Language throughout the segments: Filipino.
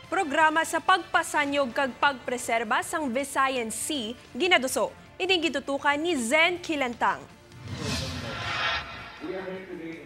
Programa sa pagpasanyog kag pagpreserba sang Visayan Sea ginaduso. Ining gitutukan ni Zen Kilantang.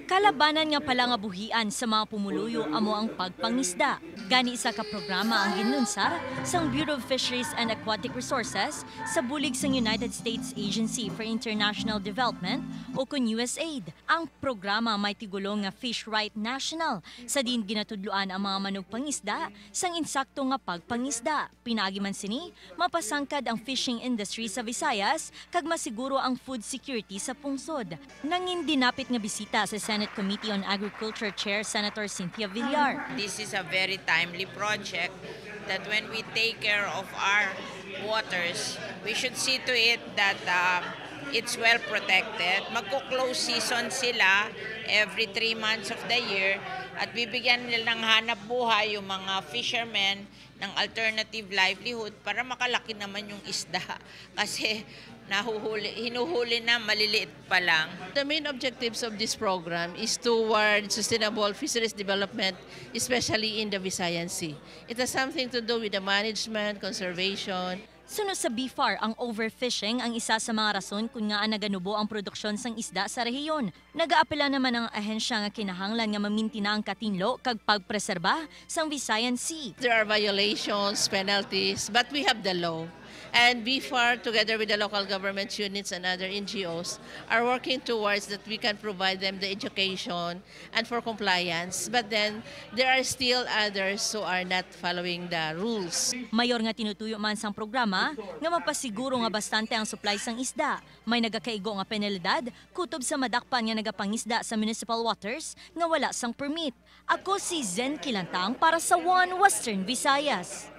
Kalabanan nga pala nga buhian sa mga pumuluyo amo ang pagpangisda. Gani isa ka programa ang ginunsar sang Bureau of Fisheries and Aquatic Resources sa bulig sang United States Agency for International Development o kun USAID. Ang programa may tigulong nga Fish Right National sa din ginatudluan ang mga manugpangisda sang insakto nga pagpangisda. Pinagi man sini mapasangkad ang fishing industry sa Visayas kag masiguro ang food security sa pungsod. Nangin dinapit nga bisita sa Senate Committee on Agriculture Chair Senator Cynthia Villar. This is a very timely project that when we take care of our waters, we should see to it that it's well protected. Magko-close season sila every 3 months of the year at bibigyan nila ng hanap buhay yung mga fishermen ng alternative livelihood para makalaki naman yung isda. Kasi hinuhuli na maliliit pa lang. The main objectives of this program is toward sustainable fisheries development, especially in the Visayan Sea. It has something to do with the management, conservation. Sunod sa BFAR, ang overfishing ang isa sa mga rason kung nga naganubo ang produksyon sang isda sa rehiyon. Nagaapela naman ang ahensya nga kinahanglan nga mamintina ang katinlo kag pagpreserba sang Visayan Sea. There are violations, penalties, but we have the law. And BFAR, together with the local government units and other NGOs, are working towards that we can provide them the education and for compliance. But then, there are still others who are not following the rules. Mayor nga tinutuyo man sang programa nga mapasiguro nga bastante ang supply sang isda. May nagakaigo nga penalidad kutob sa madakpan nga nagapangisda sa municipal waters nga wala sang permit. Ako si Zen Kilantang para sa One Western Visayas.